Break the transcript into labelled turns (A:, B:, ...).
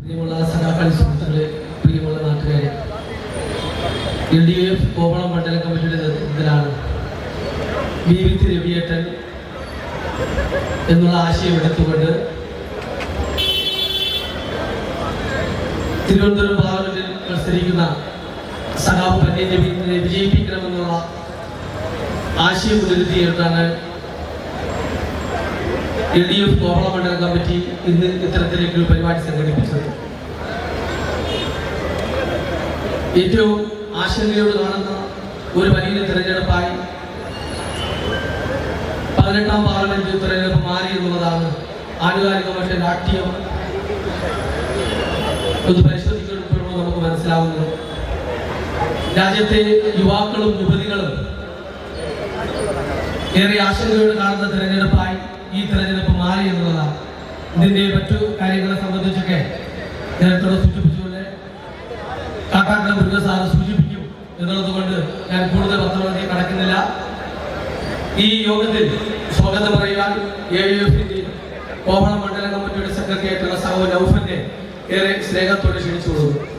A: പ്രിയമുള്ള സഖാക്കളി സുഹൃത്തുക്കളെ, പ്രിയമുള്ള നാട്ടുകാരെ, LDF കോവളം മണ്ഡല കമ്മിറ്റിയുടെ നേതൃത്വത്തിലാണ് VVT രവിയേട്ടൻ എന്നുള്ള ആശയം എടുത്തുകൊണ്ട് തിരുവനന്തപുരം പാർലമെന്റിൽ മത്സരിക്കുന്ന സഖാവ് പന്ന്യൻ രവീന്ദ്രനെ വിജയിപ്പിക്കണമെന്നുള്ള ആശയം മുൻനിർത്തിയെടുത്താണ് LDF കോവളം മണ്ഡല കമ്മിറ്റി ഇന്ന് ഇത്തരത്തിലേക്കൊരു പരിപാടി സംഘടിപ്പിച്ചത്. ഏറ്റവും ആശങ്കയോട് കാണുന്ന ഒരു വലിയ തെരഞ്ഞെടുപ്പായി 18ാം പാർലമെന്റ് തെരഞ്ഞെടുപ്പ് മാറി എന്നുള്ളതാണ് ആനുകാലികമായിട്ട് രാഷ്ട്രീയം ഒന്ന് പരിശോധിക്കപ്പെടുമ്പോൾ നമുക്ക് മനസ്സിലാവുന്നത്. രാജ്യത്തെ യുവാക്കളും യുവതികളും ഏറെ ആശങ്കയോട് കാണുന്ന തെരഞ്ഞെടുപ്പായി ഈ തെരഞ്ഞെടുപ്പ് മാറി എന്നുള്ളതാണ്. ഇതിന്റെ മറ്റു കാര്യങ്ങളെ സംബന്ധിച്ചൊക്കെ നേരത്തെ സൂചിപ്പിച്ചുകൊണ്ട് കാട്ടാക്കട മുരുകൻ സൂചിപ്പിക്കും എന്നുള്ളത് കൊണ്ട് ഞാൻ കൂടുതൽ പത്രങ്ങളിലേക്ക് കടക്കുന്നില്ല. ഈ യോഗത്തിൽ സ്വാഗതം പറയുവാൻ AIF-ന്റെ കോവളം മണ്ഡല കമ്മിറ്റിയുടെ സെക്രട്ടറി ആയിട്ടുള്ള സഹോ നൗഫലിനെ ഏറെ സ്നേഹത്തോടെ ക്ഷണിച്ചു കൊടുക്കുന്നു.